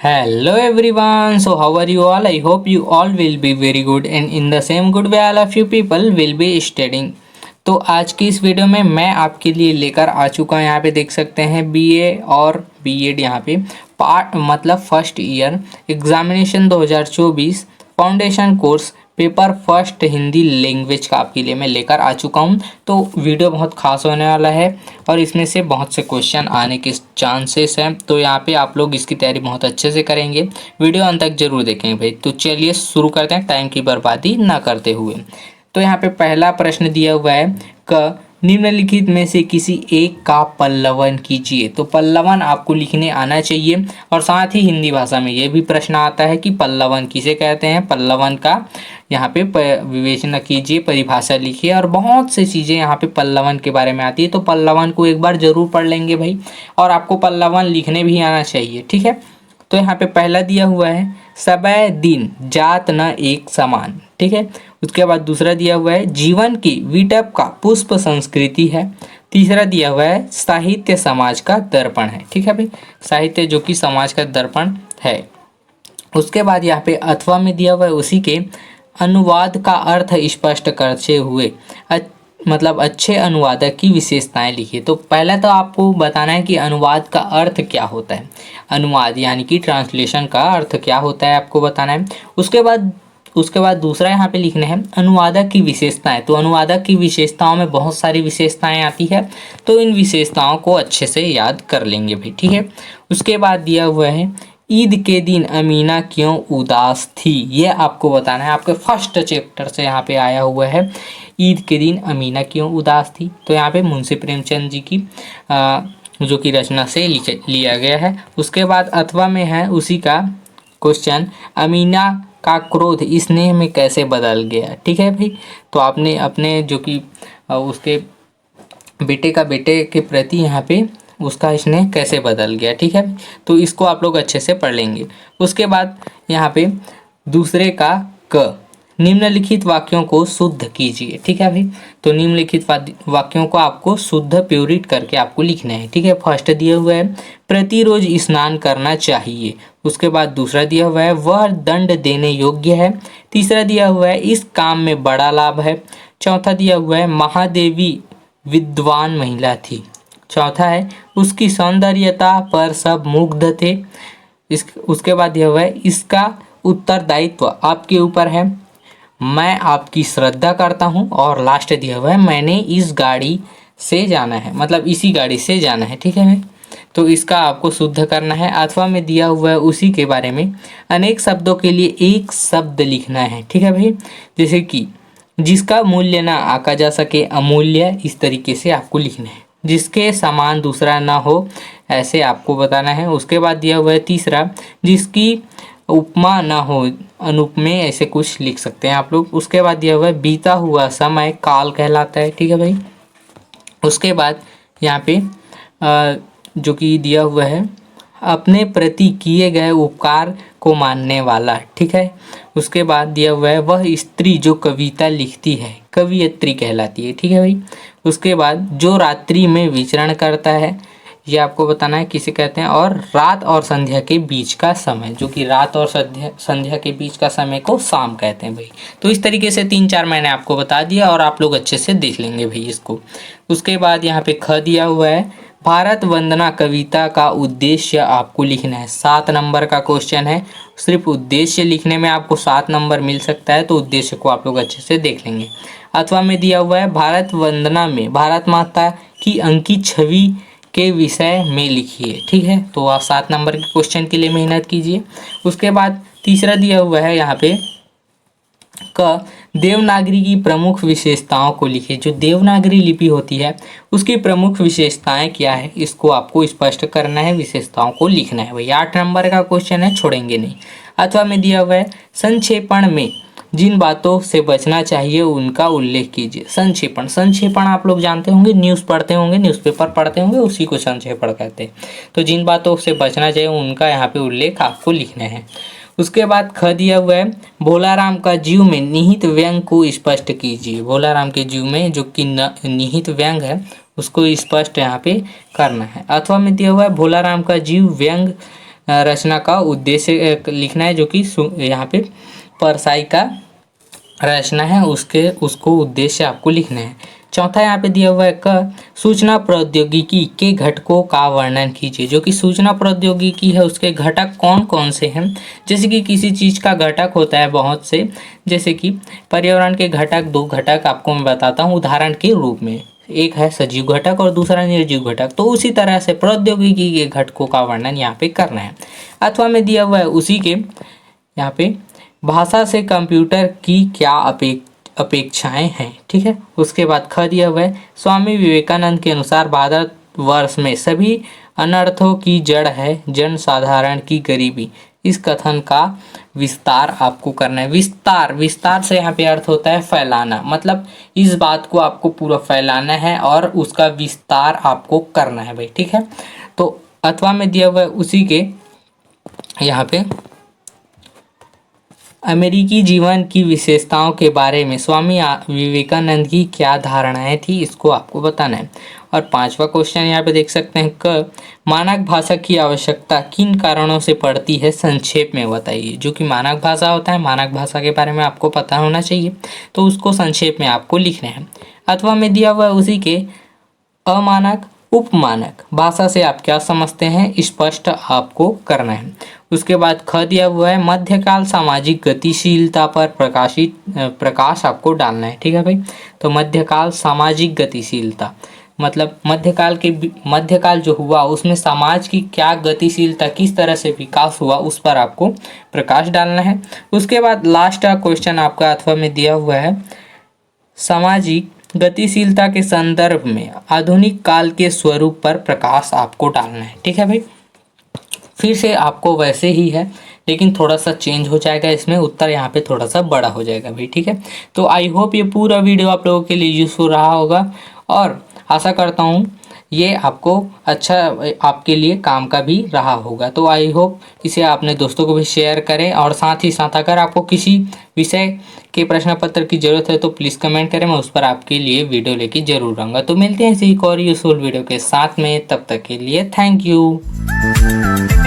Hello everyone, so how are you all? I hope you all will be very good and in the same good way all of you people will be studying. तो आज की इस video में मैं आपके लिए लेकर आ चुका हूँ। यहाँ पे देख सकते हैं बीए और बीएड यहाँ पे पार्ट मतलब first year examination 2024 foundation course paper first Hindi language का आपके लिए मैं लेकर आ चुका हूँ। तो वीडियो बहुत खास होने वाला है और इसमें से बहुत से क्वेश्चन आने के चांसेस हैं। तो यहाँ पे आप लोग इसकी तैयारी बहुत अच्छे से करेंगे, वीडियो अंत तक जरूर देखेंगे भाई। तो चलिए शुरू करते हैं टाइम की बर्बादी ना करते हुए। तो यहाँ पे पहला प्रश्न दिया हुआ है क निम्नलिखित में से किसी एक का पल्लवन कीजिए। तो पल्लवन आपको लिखने आना चाहिए और साथ ही हिंदी भाषा में ये भी प्रश्न आता है कि पल्लवन किसे कहते हैं। पल्लवन का यहाँ पे विवेचना कीजिए, परिभाषा लिखिए और बहुत सी चीज़ें यहाँ पे पल्लवन के बारे में आती है। तो पल्लवन को एक बार जरूर पढ़ लेंगे भाई और आपको पल्लवन लिखने भी आना चाहिए, ठीक है। तो यहाँ पे पहला दिया हुआ है सबय दिन जात न एक समान, ठीक है। उसके बाद दूसरा दिया हुआ है जीवन की विटप का पुष्प संस्कृति है। तीसरा दिया हुआ है साहित्य समाज का दर्पण है, ठीक है भाई, साहित्य जो कि समाज का दर्पण है। उसके बाद यहाँ पे अथवा में दिया हुआ है उसी के अनुवाद का अर्थ स्पष्ट करते हुए मतलब अच्छे अनुवादक की विशेषताएं लिखिए। तो पहले तो आपको बताना है कि अनुवाद का अर्थ क्या होता है। अनुवाद यानी कि ट्रांसलेशन का अर्थ क्या होता है आपको बताना है। उसके बाद दूसरा यहाँ पे लिखना है अनुवादक की विशेषताएं। तो अनुवादक की विशेषताओं में बहुत सारी विशेषताएं आती है, तो इन विशेषताओं को अच्छे से याद कर लेंगे भाई, ठीक है। उसके बाद दिया हुआ है ईद के दिन अमीना क्यों उदास थी, ये आपको बताना है। आपके फर्स्ट चैप्टर से यहाँ पे आया हुआ है ईद के दिन अमीना क्यों उदास थी। तो यहाँ पे मुंशी प्रेमचंद जी की जो कि रचना से लिया गया है। उसके बाद अथवा में है उसी का क्वेश्चन अमीना का क्रोध स्नेह में कैसे बदल गया, ठीक है भाई। तो आपने अपने जो कि उसके बेटे के प्रति यहाँ पे उसका स्नेह कैसे बदल गया, ठीक है। तो इसको आप लोग अच्छे से पढ़ लेंगे। उसके बाद यहाँ पे दूसरे का क निम्नलिखित वाक्यों को शुद्ध कीजिए, ठीक है भाई। तो निम्नलिखित वाक्यों को आपको शुद्ध प्यूरिट करके आपको लिखना है, ठीक है। फर्स्ट दिया हुआ है प्रतिरोज स्नान करना चाहिए। उसके बाद दूसरा दिया हुआ है वह दंड देने योग्य है। तीसरा दिया हुआ है इस काम में बड़ा लाभ है। चौथा दिया हुआ है महादेवी विद्वान महिला थी। चौथा है उसकी सौंदर्यता पर सब मुग्ध थे। उसके बाद दिया हुआ है इसका उत्तरदायित्व आपके ऊपर है, मैं आपकी श्रद्धा करता हूँ। और लास्ट दिया हुआ है मैंने इस गाड़ी से जाना है, मतलब इसी गाड़ी से जाना है, ठीक है भाई। तो इसका आपको शुद्ध करना है। अथवा में दिया हुआ है उसी के बारे में अनेक शब्दों के लिए एक शब्द लिखना है, ठीक है भाई। जैसे कि जिसका मूल्य ना आका जा सके अमूल्य, इस तरीके से आपको लिखना है। जिसके समान दूसरा ना हो, ऐसे आपको बताना है। उसके बाद दिया हुआ है तीसरा जिसकी उपमा ना हो अनुपमेय, ऐसे कुछ लिख सकते हैं आप लोग। उसके बाद दिया हुआ है बीता हुआ समय काल कहलाता है, ठीक है भाई। उसके बाद यहाँ पे जो कि दिया हुआ है अपने प्रति किए गए उपकार को मानने वाला, ठीक है। उसके बाद दिया हुआ है वह स्त्री जो कविता लिखती है कवियत्री कहलाती है, ठीक है भाई। उसके बाद जो रात्रि में विचरण करता है, ये आपको बताना है किसे कहते हैं। और रात और संध्या के बीच का समय, जो कि रात और संध्या के बीच का समय को शाम कहते हैं भाई। तो इस तरीके से 3-4 मैंने आपको बता दिया और आप लोग अच्छे से देख लेंगे भाई इसको। उसके बाद यहाँ पे ख दिया हुआ है भारत वंदना कविता का उद्देश्य आपको लिखना है। 7 नंबर का क्वेश्चन है, सिर्फ उद्देश्य लिखने में आपको 7 नंबर मिल सकता है, तो उद्देश्य को आप लोग अच्छे से देख लेंगे। अथवा में दिया हुआ है भारत वंदना में भारत माता की अंकित छवि के विषय में लिखिए, ठीक है। तो आप 7 नंबर के क्वेश्चन के लिए मेहनत कीजिए। उसके बाद तीसरा दिया हुआ है यहाँ पे क देवनागरी की प्रमुख विशेषताओं को लिखिए। जो देवनागरी लिपि होती है उसकी प्रमुख विशेषताएं क्या है, इसको आपको स्पष्ट करना है, विशेषताओं को लिखना है भाई। 8 नंबर का क्वेश्चन है, छोड़ेंगे नहीं। अथवा में दिया हुआ है संक्षेपण में जिन बातों से बचना चाहिए उनका उल्लेख कीजिए। संक्षेपण आप लोग जानते होंगे, न्यूज़ पढ़ते होंगे, न्यूज़पेपर पढ़ते होंगे, उसी को संक्षेपण कहते हैं। तो जिन बातों से बचना चाहिए उनका यहाँ पे उल्लेख आपको लिखना है। उसके बाद ख दिया हुआ है भोलाराम का जीव में निहित व्यंग को स्पष्ट कीजिए। भोलाराम के जीव में जो कि निहित व्यंग है उसको स्पष्ट यहाँ पे करना है। अथवा में दिया हुआ है भोलाराम का जीव व्यंग रचना का उद्देश्य लिखना है, जो कि यहाँ पे परसाई का रचना है उसको उद्देश्य आपको लिखना है। चौथा यहाँ पे दिया हुआ है क, सूचना प्रौद्योगिकी के घटकों का वर्णन कीजिए। जो कि सूचना प्रौद्योगिकी है उसके घटक कौन कौन से हैं। जैसे कि किसी चीज़ का घटक होता है बहुत से, जैसे कि पर्यावरण के घटक, 2 घटक आपको मैं बताता हूँ उदाहरण के रूप में, एक है सजीव घटक और दूसरा निर्जीव घटक। तो उसी तरह से प्रौद्योगिकी के घटकों का वर्णन यहाँ पे करना है। अथवा में दिया हुआ है उसी के यहाँ पे, भाषा से कंप्यूटर की क्या अपेक्षाएं हैं। ठीक है। उसके बाद ख दिया हुआ है, स्वामी विवेकानंद के अनुसार भारत वर्ष में सभी अनर्थों की जड़ है जन साधारण की गरीबी। इस कथन का विस्तार आपको करना है। विस्तार से यहाँ पे अर्थ होता है फैलाना, मतलब इस बात को आपको पूरा फैलाना है और उसका विस्तार आपको करना है भाई। ठीक है। तो अथवा में दिया हुआ है उसी के यहाँ पे, अमेरिकी जीवन की विशेषताओं के बारे में स्वामी विवेकानंद की क्या धारणाएं थी, इसको आपको बताना है। और 5वां क्वेश्चन यहाँ पे देख सकते हैं क, मानक भाषा की आवश्यकता किन कारणों से पड़ती है, संक्षेप में बताइए। जो कि मानक भाषा होता है, मानक भाषा के बारे में आपको पता होना चाहिए, तो उसको संक्षेप में आपको लिखना है। अथवा में दिया हुआ है उसी के, अमानक उपमानक भाषा से आप क्या समझते हैं, स्पष्ट आपको करना है। उसके बाद ख दिया हुआ है, मध्यकाल सामाजिक गतिशीलता पर प्रकाश आपको डालना है। ठीक है भाई। तो मध्यकाल सामाजिक गतिशीलता मतलब मध्यकाल जो हुआ उसमें समाज की क्या गतिशीलता, किस तरह से विकास हुआ, उस पर आपको प्रकाश डालना है। उसके बाद लास्ट क्वेश्चन आपका अथवा में दिया हुआ है, सामाजिक गतिशीलता के संदर्भ में आधुनिक काल के स्वरूप पर प्रकाश आपको डालना है। ठीक है भाई। फिर से आपको वैसे ही है, लेकिन थोड़ा सा चेंज हो जाएगा, इसमें उत्तर यहाँ पे थोड़ा सा बड़ा हो जाएगा भाई। ठीक है। तो आई होप ये पूरा वीडियो आप लोगों के लिए यूज़फुल रहा होगा और आशा करता हूँ ये आपको अच्छा, आपके लिए काम का भी रहा होगा। तो आई होप इसे अपने दोस्तों को भी शेयर करें और साथ ही साथ अगर आपको किसी विषय के प्रश्न पत्र की ज़रूरत है तो प्लीज़ कमेंट करें, मैं उस पर आपके लिए वीडियो लेके ज़रूर आऊँगा। तो मिलते हैं ऐसे एक और यूज़फुल वीडियो के साथ में, तब तक के लिए थैंक यू।